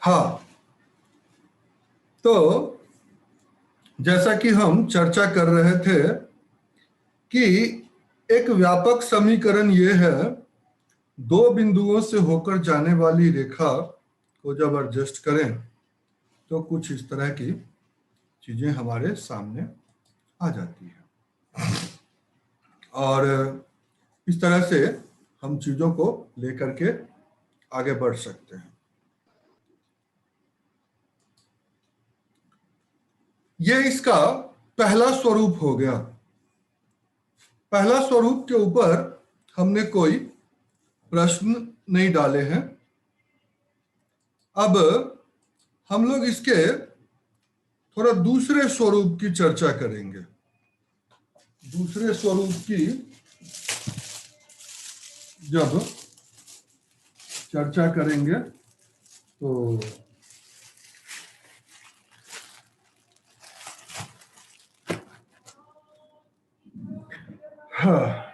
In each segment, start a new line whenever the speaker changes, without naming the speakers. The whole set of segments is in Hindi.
हाँ, तो जैसा कि हम चर्चा कर रहे थे कि एक व्यापक समीकरण यह है, दो बिंदुओं से होकर जाने वाली रेखा को जब एडजस्ट करें तो कुछ इस तरह की चीजें हमारे सामने आ जाती है और इस तरह से हम चीजों को लेकर के आगे बढ़ सकते हैं। ये इसका पहला स्वरूप हो गया। पहला स्वरूप के ऊपर हमने कोई प्रश्न नहीं डाले हैं। अब हम लोग इसके थोड़ा दूसरे स्वरूप की चर्चा करेंगे। दूसरे स्वरूप की जब चर्चा करेंगे तो हाँ,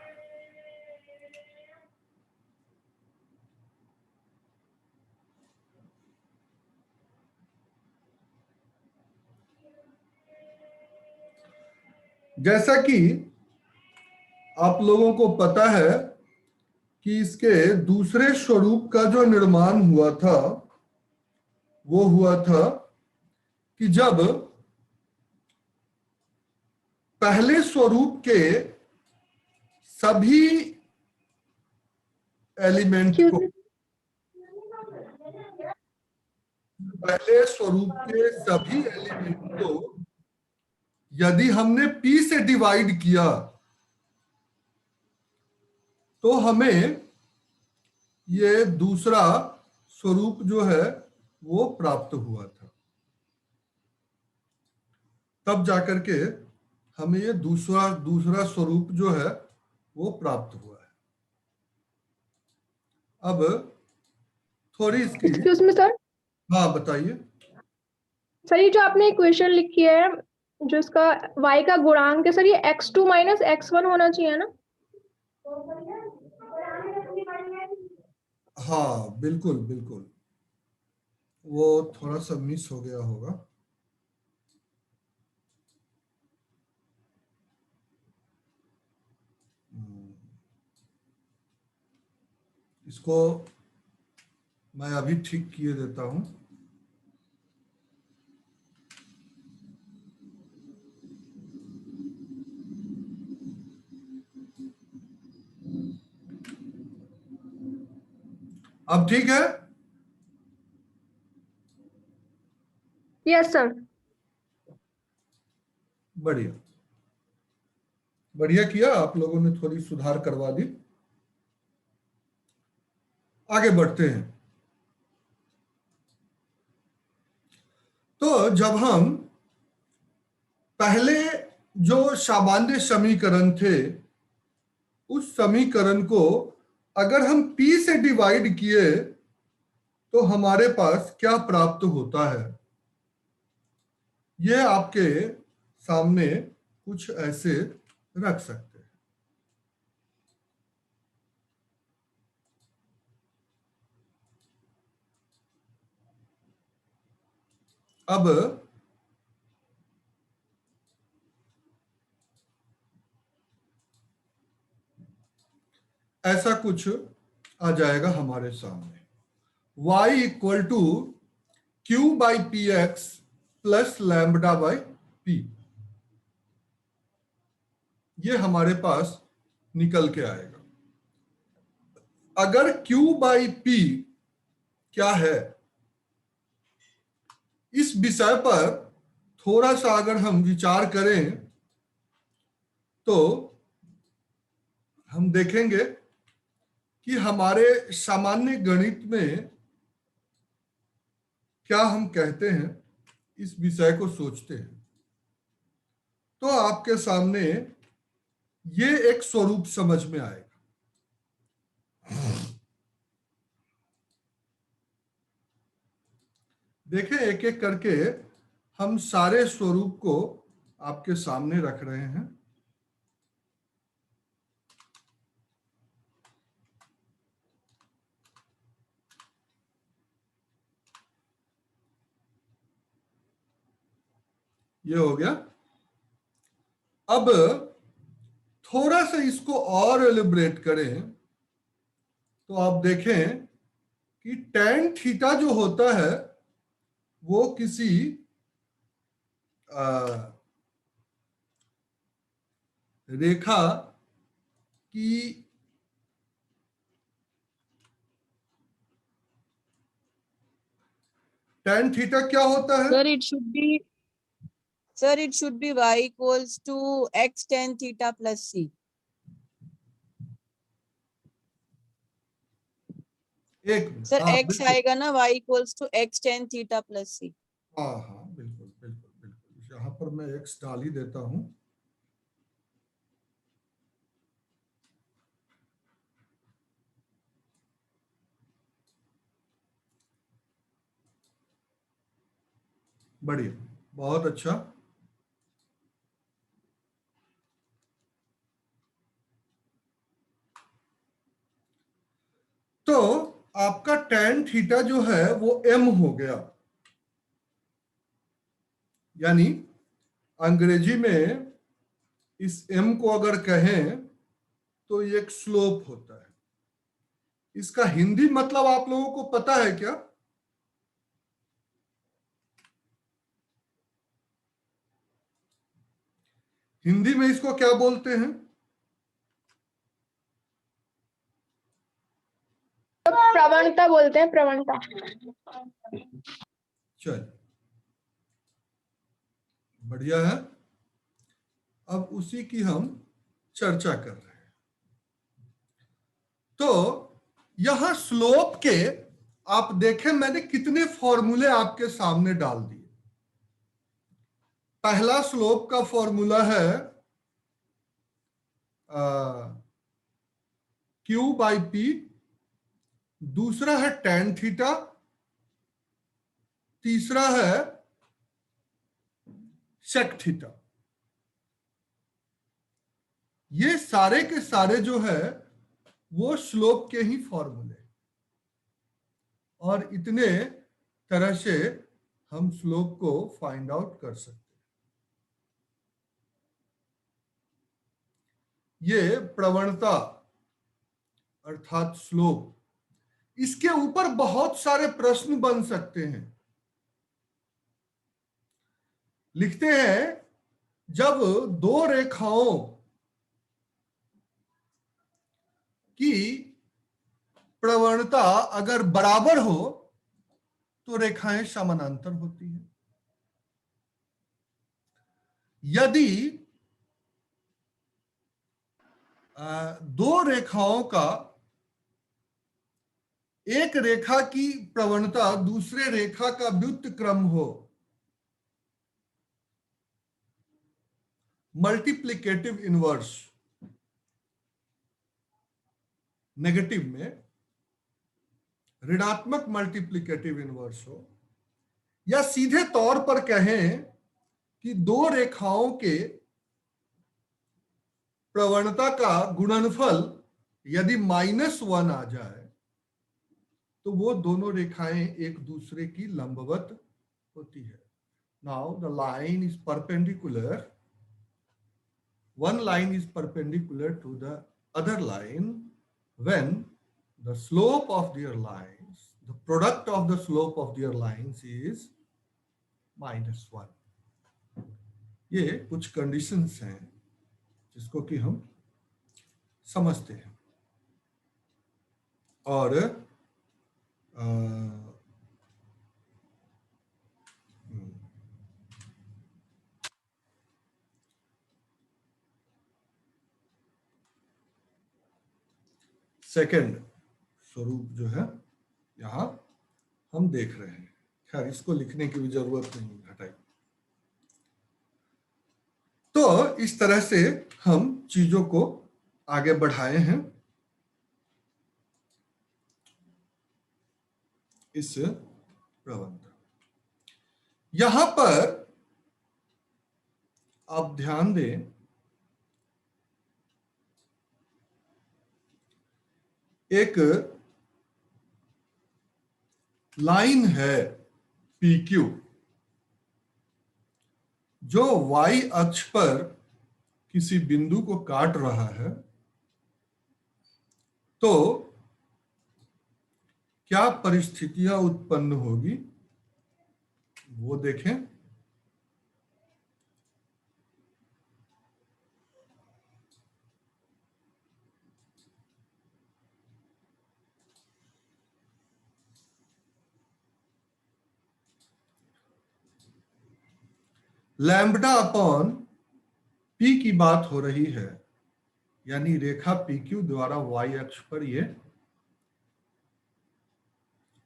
जैसा कि आप लोगों को पता है कि इसके दूसरे स्वरूप का जो निर्माण हुआ था वो हुआ था कि जब पहले स्वरूप के सभी एलिमेंट को, पहले स्वरूप के सभी एलिमेंट को यदि हमने p से डिवाइड किया तो हमें ये दूसरा स्वरूप जो है वो प्राप्त हुआ था। तब जाकर के हमें ये दूसरा दूसरा स्वरूप जो है वो प्राप्त हुआ है। अब थोड़ी इसकी,
एक्सक्यूज मी सर।
हाँ बताइए।
सर ये जो आपने इक्वेशन लिखी है जो इसका y का गुणांक है सर, ये x2 माइनस x1 होना चाहिए ना?
हाँ बिल्कुल बिल्कुल, वो थोड़ा सा मिस हो गया होगा। इसको मैं अभी ठीक किए देता हूं। अब ठीक है।
Yes sir.
बढ़िया बढ़िया किया, आप लोगों ने थोड़ी सुधार करवा दी। आगे बढ़ते हैं। तो जब हम पहले जो सामान्य समीकरण थे उस समीकरण को अगर हम p से डिवाइड किए तो हमारे पास क्या प्राप्त होता है, यह आपके सामने कुछ ऐसे रख सकते हैं। अब ऐसा कुछ आ जाएगा हमारे सामने, y equal to Q by P X plus lambda by P. ये हमारे पास निकल के आएगा। अगर q बाई पी क्या है, इस विषय पर थोड़ा सा अगर हम विचार करें तो हम देखेंगे कि हमारे सामान्य गणित में क्या हम कहते हैं, इस विषय को सोचते हैं तो आपके सामने ये एक स्वरूप समझ में आएगा। देखें, एक एक करके हम सारे स्वरूप को आपके सामने रख रहे हैं। ये हो गया। अब थोड़ा सा इसको और एलिब्रेट करें तो आप देखें कि tan थीटा जो होता है वो किसी रेखा की tan थीटा क्या होता है?
Sir, it should be y equals to x tan theta plus c.
एक मिनट,
Sir,
हाँ
x
बिल्कुल,
आएगा ना y equals to x tan theta plus c.
हाँ हाँ बिल्कुल बिल्कुल बिल्कुल, यहाँ पर मैं x डाल ही देता हूं। बढ़िया, बहुत अच्छा। तो आपका tan थीटा जो है वो m हो गया, यानी अंग्रेजी में इस m को अगर कहें तो ये एक स्लोप होता है। इसका हिंदी मतलब आप लोगों को पता है क्या? हिंदी में इसको क्या बोलते हैं?
प्रवणता बोलते हैं, प्रवणता।
चलिए, बढ़िया है। अब उसी की हम चर्चा कर रहे हैं। तो यहां स्लोप के आप देखें मैंने कितने फॉर्मूले आपके सामने डाल दिए। पहला स्लोप का फॉर्मूला है Q बाई पी, दूसरा है tan थीटा, तीसरा है sec थीटा। ये सारे के सारे जो है वो स्लोप के ही फॉर्मूले, और इतने तरह से हम स्लोप को फाइंड आउट कर सकते हैं। ये प्रवणता अर्थात स्लोप, इसके ऊपर बहुत सारे प्रश्न बन सकते हैं। लिखते हैं जब दो रेखाओं की प्रवणता अगर बराबर हो तो रेखाएं समानांतर होती हैं। यदि दो रेखाओं का एक रेखा की प्रवणता दूसरे रेखा का व्युत्क्रम हो, मल्टीप्लिकेटिव इनवर्स, नेगेटिव में ऋणात्मक मल्टीप्लिकेटिव इनवर्स हो, या सीधे तौर पर कहें कि दो रेखाओं के प्रवणता का गुणनफल यदि -1 आ जाए तो वो दोनों रेखाएं एक दूसरे की लंबवत होती है। Now the line is perpendicular, one line is perpendicular to the other line when the slope of their lines, the product of the slope of their lines is -1। ये कुछ कंडीशंस हैं जिसको कि हम समझते हैं। और सेकंड स्वरूप जो है यहां हम देख रहे हैं, खैर इसको लिखने की भी जरूरत नहीं, हटाइए। तो इस तरह से हम चीजों को आगे बढ़ाए हैं इस प्रबंध। यहां पर आप ध्यान दें, एक लाइन है PQ जो y अक्ष पर किसी बिंदु को काट रहा है, तो क्या परिस्थितियां उत्पन्न होगी वो देखें। लैम्ब्डा अपॉन पी की बात हो रही है, यानी रेखा PQ द्वारा y अक्ष पर ये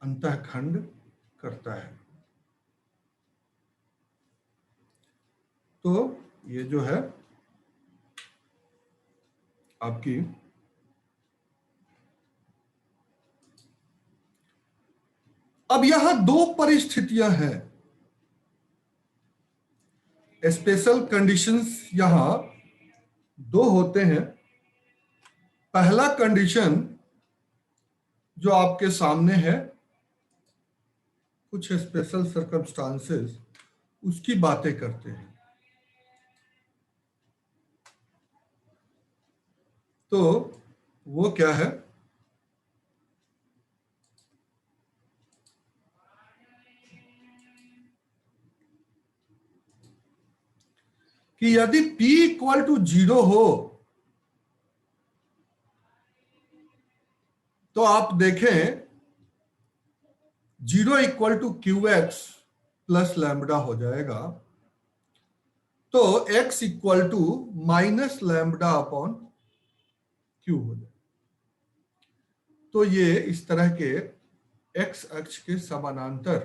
अंतःखंड करता है। तो ये जो है आपकी अब यहां दो परिस्थितियां हैं, स्पेशल कंडीशंस यहां दो होते हैं। पहला कंडीशन जो आपके सामने है, कुछ स्पेशल सर्कमस्टांसेस उसकी बातें करते हैं। तो वो क्या है कि यदि P इक्वल टू 0 हो तो आप देखें 0 equal to QX plus lambda हो जाएगा, तो X equal to minus lambda upon Q हो जाएगा। तो ये इस तरह के X अक्ष के समानांतर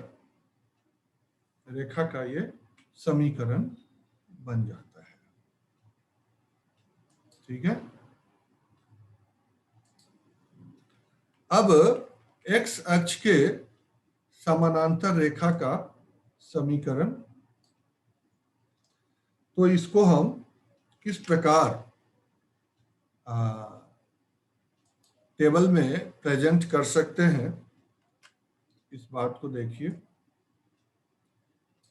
रेखा का ये समीकरण बन जाता है। ठीक है। अब X अक्ष के समानांतर रेखा का समीकरण, तो इसको हम किस प्रकार टेबल में प्रेजेंट कर सकते हैं, इस बात को देखिए।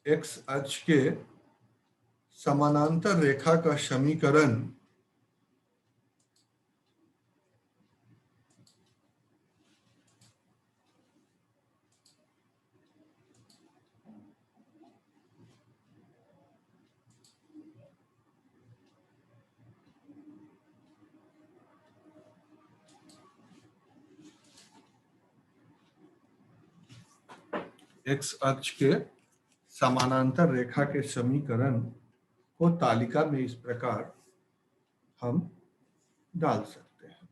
X अक्ष के समानांतर रेखा का समीकरण X अक्ष के समानांतर रेखा के समीकरण को तालिका में इस प्रकार हम डाल सकते हैं।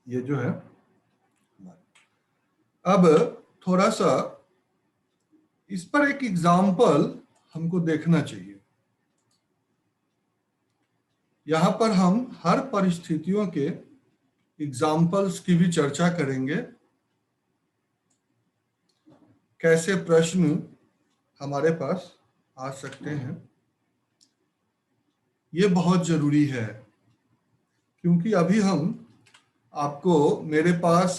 ये जो है, अब थोड़ा सा इस पर एक एग्जाम्पल हमको देखना चाहिए। यहां पर हम हर परिस्थितियों के एग्जाम्पल्स की भी चर्चा करेंगे, कैसे प्रश्न हमारे पास आ सकते हैं। ये बहुत जरूरी है, क्योंकि अभी हम आपको, मेरे पास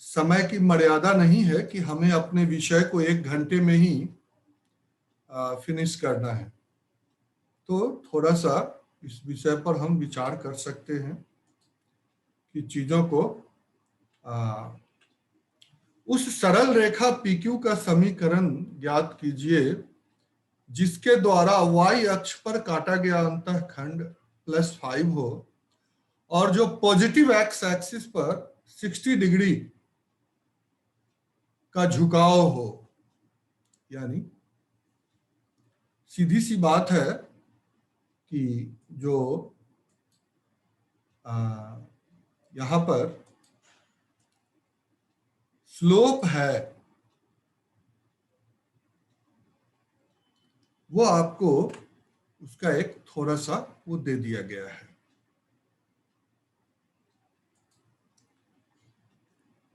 समय की मर्यादा नहीं है कि हमें अपने विषय को 1 घंटे में ही फिनिश करना है। तो थोड़ा सा इस विषय पर हम विचार कर सकते हैं कि चीजों को उस सरल रेखा PQ का समीकरण ज्ञात कीजिए जिसके द्वारा y अक्ष पर काटा गया अंतःखंड +5 हो और जो पॉजिटिव x एक्सिस पर 60 डिग्री का झुकाव हो। यानी सीधी सी बात है कि जो यहां पर स्लोप है वो आपको उसका एक थोड़ा सा वो दे दिया गया है।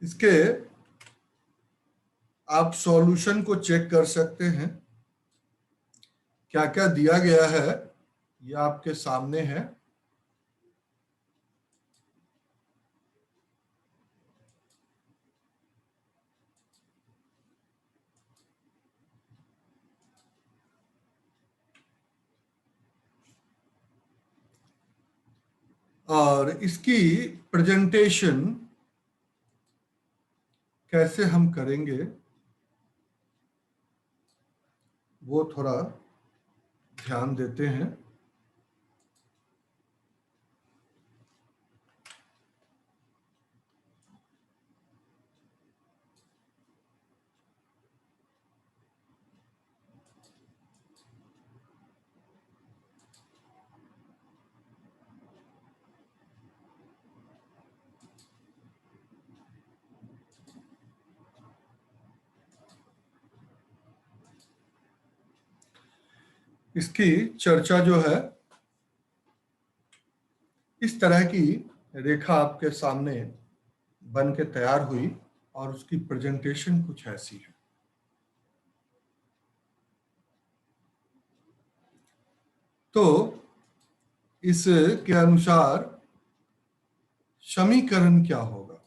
इसके आप सॉल्यूशन को चेक कर सकते हैं, क्या क्या दिया गया है ये आपके सामने है। और इसकी प्रेजेंटेशन कैसे हम करेंगे वो थोड़ा ध्यान देते हैं। इसकी चर्चा जो है, इस तरह की रेखा आपके सामने बन के तैयार हुई और उसकी प्रेजेंटेशन कुछ ऐसी है। तो इसके अनुसार समीकरण क्या होगा?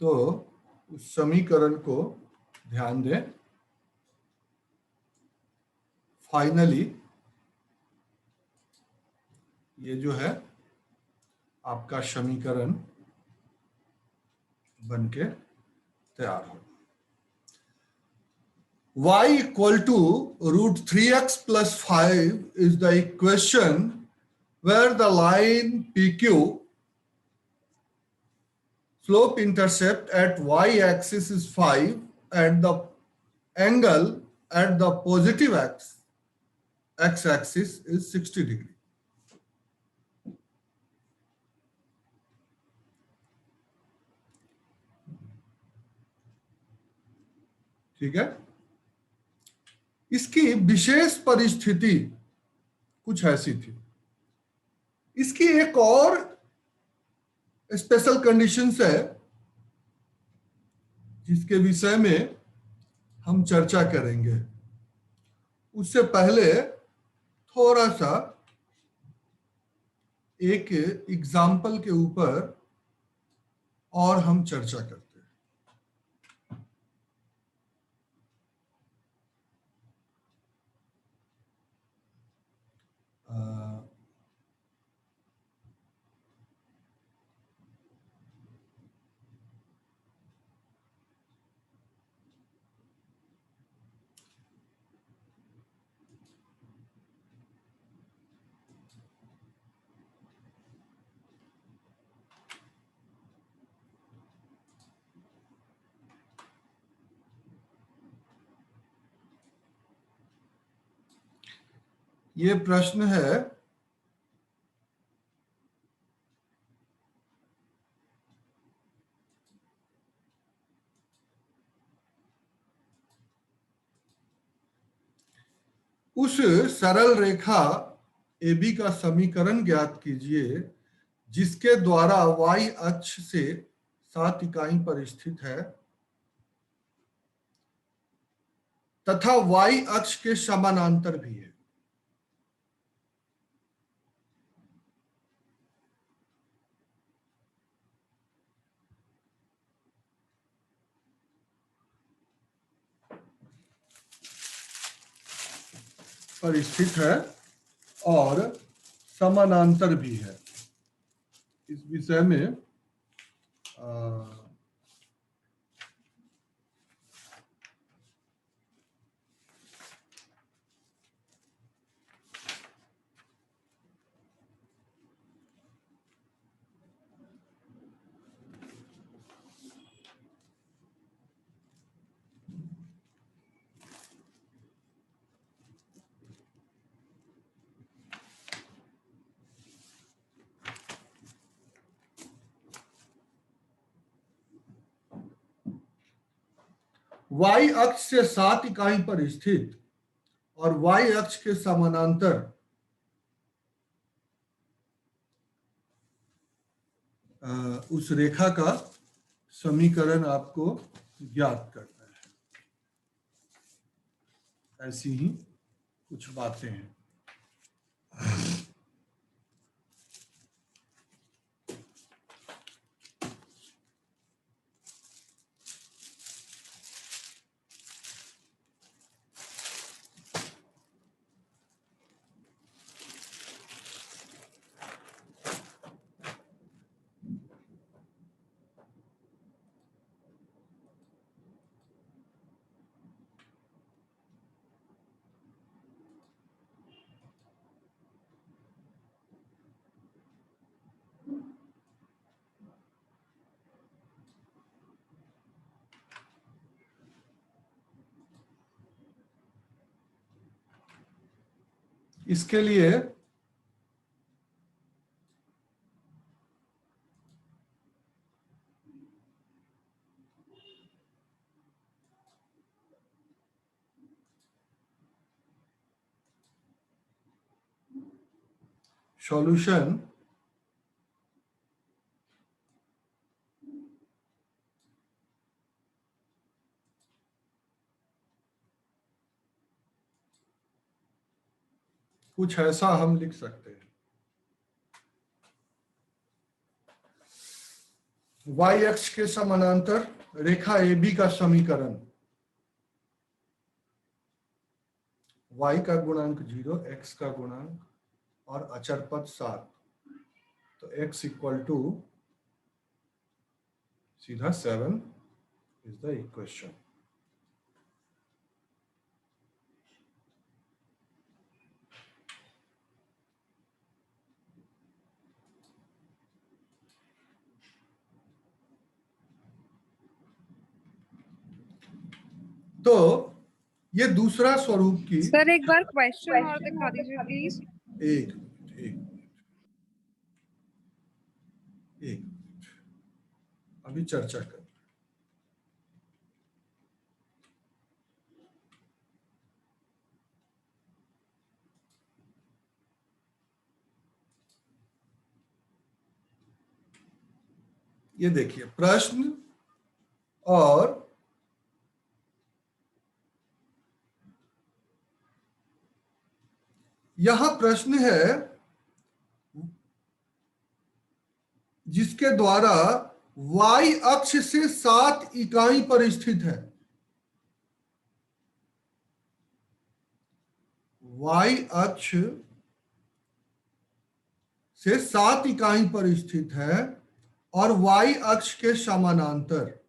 तो उस समीकरण को ध्यान दें। फाइनली ये जो है आपका समीकरण बनके तैयार हो। y equal to root 3x plus 5 is the equation where the line PQ slope intercept at y axis is 5 and the angle at the positive x axis is 60 degree. ठीक है। इसकी विशेष परिस्थिति कुछ ऐसी थी। इसकी एक और स्पेशल कंडीशंस है जिसके विषय में हम चर्चा करेंगे। उससे पहले थोड़ा सा एक एग्जाम्पल के ऊपर और हम चर्चा करते हैं। ये प्रश्न है, उस सरल रेखा AB का समीकरण ज्ञात कीजिए जिसके द्वारा y अक्ष से 7 इकाई पर स्थित है तथा y अक्ष के समानांतर भी है। पर स्थित है और समानांतर भी है। इस विषय में y अक्ष से 7 इकाई पर स्थित और y अक्ष के समानांतर उस रेखा का समीकरण आपको ज्ञात करना है। ऐसी ही कुछ बातें हैं। इसके लिए सॉल्यूशन कुछ ऐसा हम लिख सकते हैं। y अक्ष के समानांतर रेखा AB का समीकरण y का गुणांक 0, x का गुणांक और अचर पद 7, तो x इक्वल टू सीधा 7 इज द इक्वेशन। तो ये दूसरा स्वरूप की
सर एक बार क्वेश्चन और दिखा दीजिए प्लीज।
एक एक एक अभी चर्चा कर। ये देखिए प्रश्न, और यह प्रश्न है जिसके द्वारा y अक्ष से 7 इकाई पर स्थित है, y अक्ष से 7 इकाई पर स्थित है और y अक्ष के समानांतर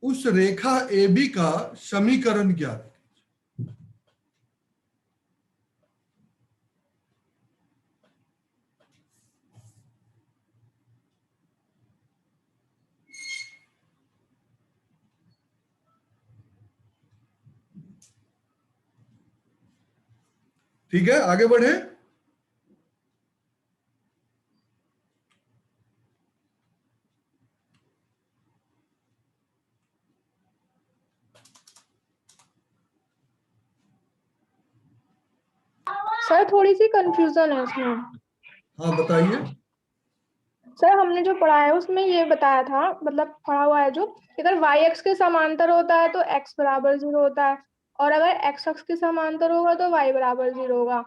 उस रेखा AB का समीकरण ज्ञात। ठीक है, आगे बढ़े।
सर थोड़ी सी कंफ्यूजन है इसमें।
हाँ बताइए।
सर हमने जो पढ़ा है उसमें ये बताया था, मतलब पढ़ा हुआ है जो, अगर y अक्ष के समांतर होता है तो x बराबर 0 होता है, और अगर x अक्ष के समांतर होगा तो y बराबर 0 होगा।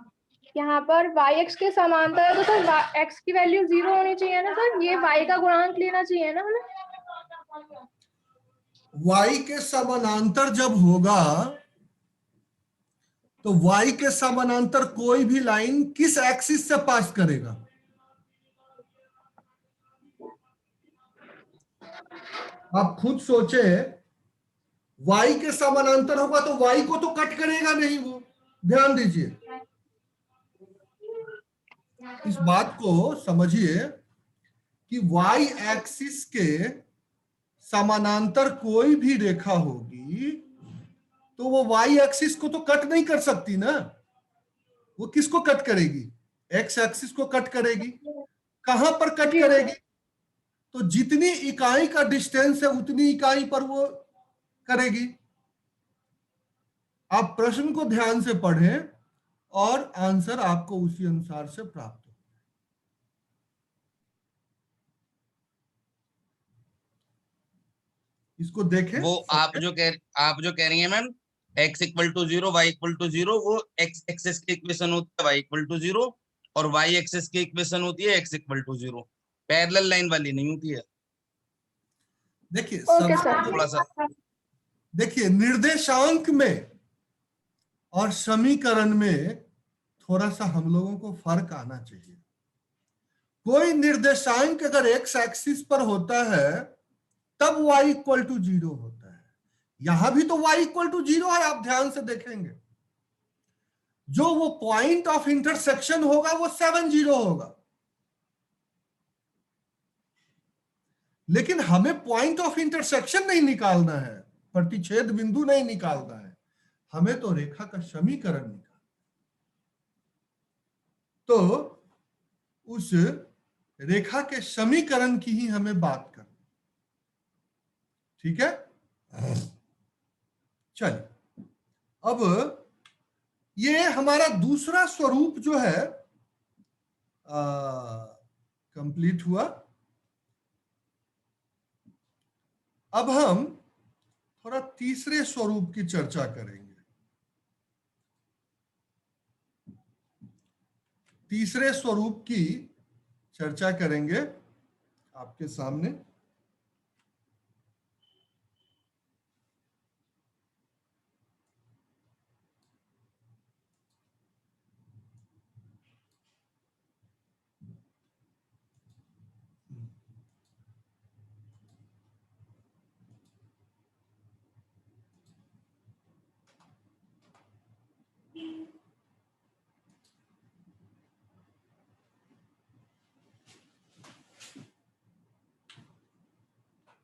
यहाँ पर y अक्ष के समांतर है तो सर x की वैल्यू 0 होनी चाहिए ना सर, ये y का गुणांक लेना चाहिए ना हमें।
y के समानांतर जब होगा तो y के समानांतर कोई भी लाइन किस एक्सिस से पास करेगा? आप खुद सोचे, y के समानांतर होगा तो y को तो कट करेगा नहीं वो। ध्यान दीजिए, इस बात को समझिए कि y एक्सिस के समानांतर कोई भी रेखा होगी तो वो y एक्सिस को तो कट नहीं कर सकती ना। वो किसको कट करेगी? x एक्सिस को कट करेगी। कहां पर कट करेगी? तो जितनी इकाई का डिस्टेंस है उतनी इकाई पर वो करेगी। आप प्रश्न को ध्यान से पढ़ें और आंसर आपको उसी अनुसार से प्राप्त हो। इसको देखें।
वो आप जो कह रही हैं ma'am, x equal to 0, y equal to 0, वो x एक्सेस की इक्वेशन होती है y इक्वल टू 0, और y एक्सेस की इक्वेशन होती है x equal to 0। Parallel line वाली नहीं होती है।
देखिए
ओके सर।
थोड़ा सा
देखिए निर्देशांक में और समीकरण में थोड़ा सा हम लोगों को फर्क आना चाहिए। कोई निर्देशांक अगर x एक्सिस पर होता है तब y इक्वल टू 0 होता है। यहां भी तो y इक्वल टू 0 है, आप ध्यान से देखेंगे। जो वो पॉइंट ऑफ इंटरसेक्शन होगा वो 7 0 होगा। लेकिन हमें पॉइंट ऑफ इंटरसेक्शन नहीं निकालना है, प्रतिच्छेद बिंदु नहीं निकालना है, हमें तो रेखा का समीकरण निकालना। तो उस रेखा के समीकरण की ही हमें बात करनी, ठीक है। चलिए, अब ये हमारा दूसरा स्वरूप जो है कंप्लीट हुआ। अब हम थोड़ा तीसरे स्वरूप की चर्चा करेंगे। तीसरे स्वरूप की चर्चा करेंगे आपके सामने।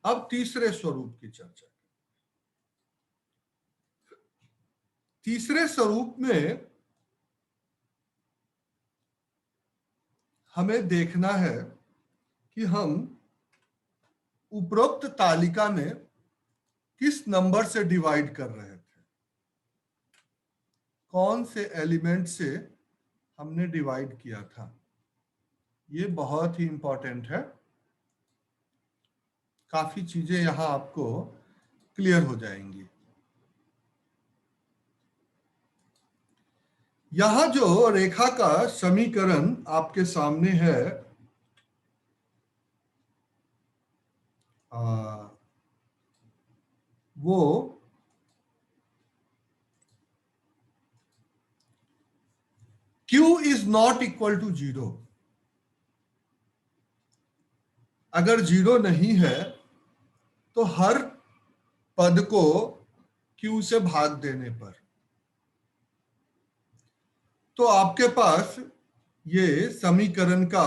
अब तीसरे स्वरूप की चर्चा। तीसरे स्वरूप में हमें देखना है कि हम उपरोक्त तालिका में किस नंबर से डिवाइड कर रहे थे, कौन से एलिमेंट से हमने डिवाइड किया था। ये बहुत ही इंपॉर्टेंट है, काफी चीजें यहां आपको क्लियर हो जाएंगी। यहां जो रेखा का समीकरण आपके सामने है, वो Q is not equal to 0। अगर 0 नहीं है तो हर पद को Q से भाग देने पर तो आपके पास ये समीकरण का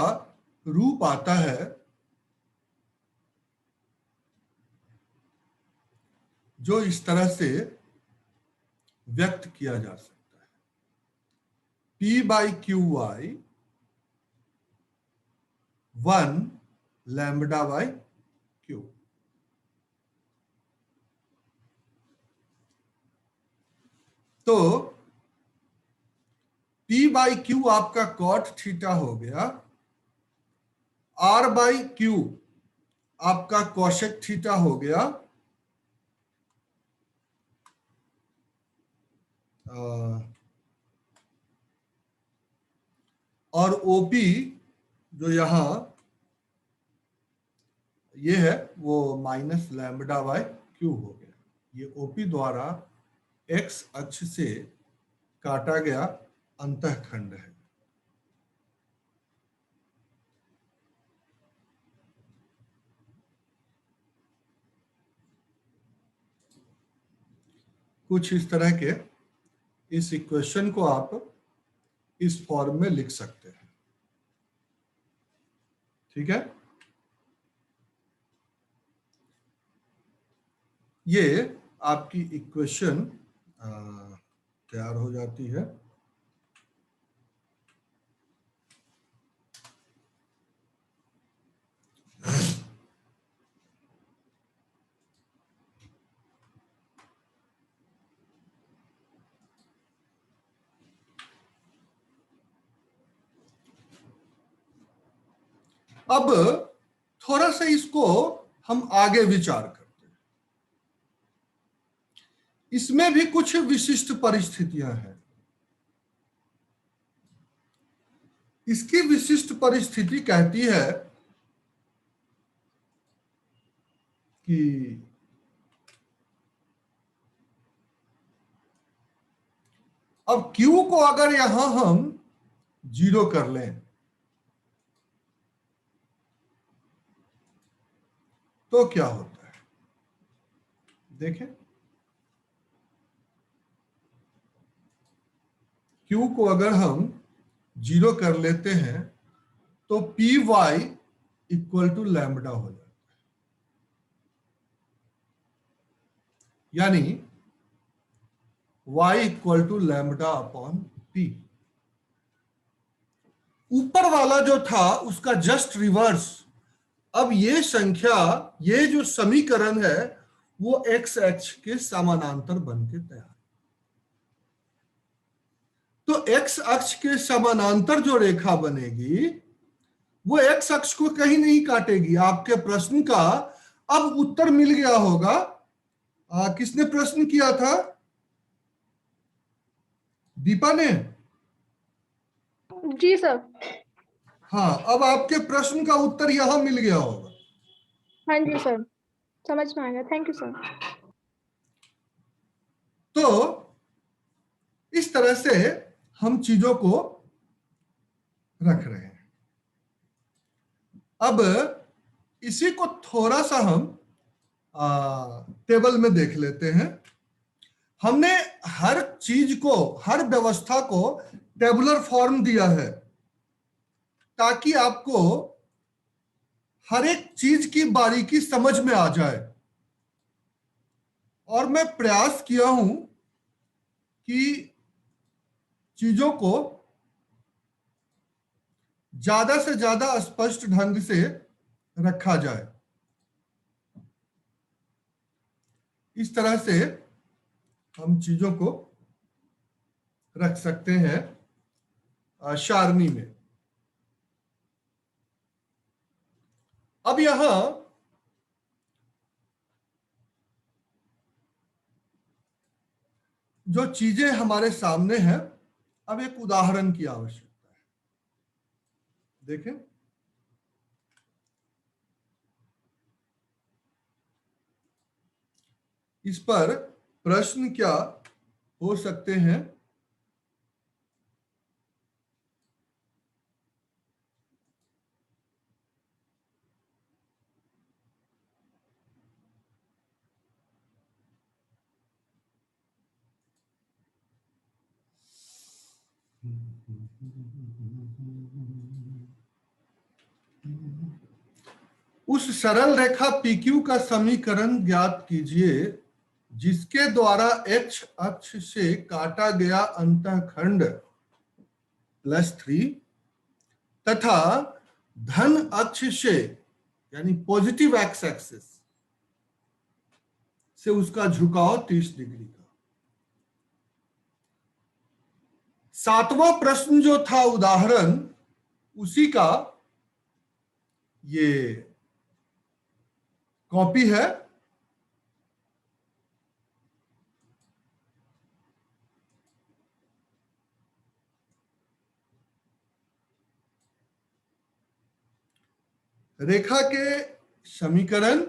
रूप आता है, जो इस तरह से व्यक्त किया जा सकता है। P by Q Y 1 lambda by Q. तो P बाई क्यू आपका कॉट थीटा हो गया, R बाई क्यू आपका कोसेक थीटा हो गया, और OP जो यहां ये है वो माइनस लैम्बडा बाई क्यू हो गया। ये OP द्वारा x अक्ष से काटा गया अंतःखंड है। कुछ इस तरह के इस इक्वेशन को आप इस फॉर्म में लिख सकते हैं, ठीक है। ये आपकी इक्वेशन तैयार हो जाती है। अब थोड़ा सा इसको हम आगे विचार करते हैं। इसमें भी कुछ विशिष्ट परिस्थितियां हैं। इसकी विशिष्ट परिस्थिति कहती है कि अब Q को अगर यहां हम 0 कर लें तो क्या होता है, देखें। Q को अगर हम 0 कर लेते हैं तो Py इक्वल टू लैम्बडा हो जाता है। यानी y equal to lambda upon p। ऊपर वाला जो था उसका जस्ट रिवर्स। अब ये संख्या, ये जो समीकरण है वो x अक्ष के समानांतर बन के तैयार। तो x अक्ष के समानांतर जो रेखा बनेगी वो x अक्ष को कहीं नहीं काटेगी। आपके प्रश्न का अब उत्तर मिल गया होगा। किसने प्रश्न किया था? दीपा ने।
जी सर।
हाँ, अब आपके प्रश्न का उत्तर यहां मिल गया होगा।
हाँ जी सर, समझ में आ गया, थैंक यू सर।
तो इस तरह से हम चीजों को रख रहे हैं। अब इसी को थोड़ा सा हम टेबल में देख लेते हैं। हमने हर चीज को, हर व्यवस्था को टेबुलर फॉर्म दिया है ताकि आपको हर एक चीज की बारीकी समझ में आ जाए। और मैं प्रयास किया हूं कि चीजों को ज्यादा से ज्यादा स्पष्ट ढंग से रखा जाए। इस तरह से हम चीजों को रख सकते हैं सारणी में। अब यहां जो चीजें हमारे सामने हैं, अब एक उदाहरण की आवश्यकता है। देखें, इस पर प्रश्न क्या हो सकते हैं? उस सरल रेखा PQ का समीकरण ज्ञात कीजिए जिसके द्वारा x अक्ष से काटा गया अंतःखंड +3 तथा धन अक्ष से, यानी पॉजिटिव एक्स एक्सिस से उसका झुकाव 30 डिग्री का। सातवां प्रश्न जो था उदाहरण, उसी का ये कॉपी है। रेखा के समीकरण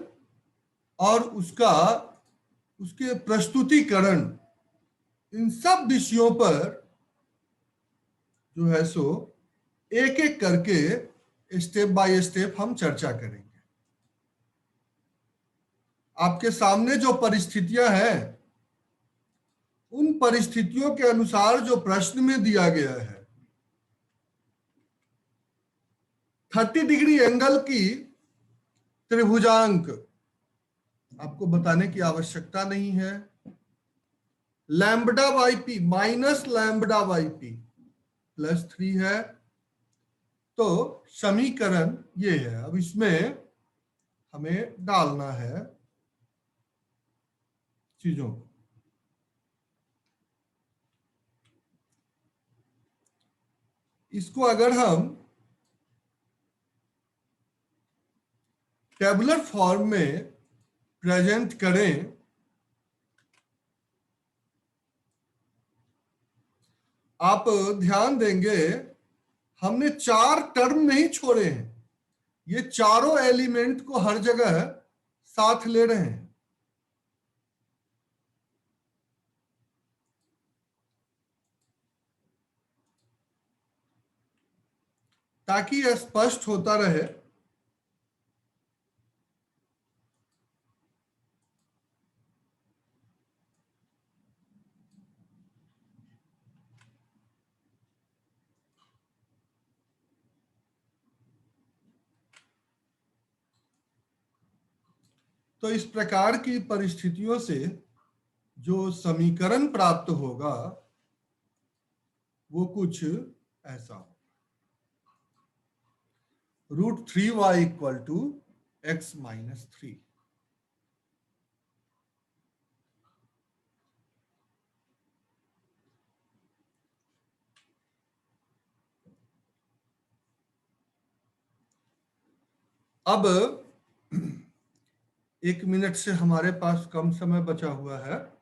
और उसके प्रस्तुतिकरण, इन सब विषयों पर जो है सो एक एक करके स्टेप बाय स्टेप हम चर्चा करेंगे। आपके सामने जो परिस्थितियां हैं, उन परिस्थितियों के अनुसार जो प्रश्न में दिया गया है, 30 डिग्री एंगल की त्रिभुजांक आपको बताने की आवश्यकता नहीं है। Lambda by P minus lambda by P +3 है। तो समीकरण ये है। अब इसमें हमें डालना है चीजों को। इसको अगर हम टेबुलर फॉर्म में प्रेजेंट करें, आप ध्यान देंगे हमने 4 टर्म नहीं छोड़े हैं। ये चारों एलिमेंट को हर जगह साथ ले रहे हैं। ताकि यह स्पष्ट होता रहे। तो इस प्रकार की परिस्थितियों से जो समीकरण प्राप्त होगा वो कुछ ऐसा हो। √3y = x - 3। अब 1 मिनट से हमारे पास कम समय बचा हुआ है,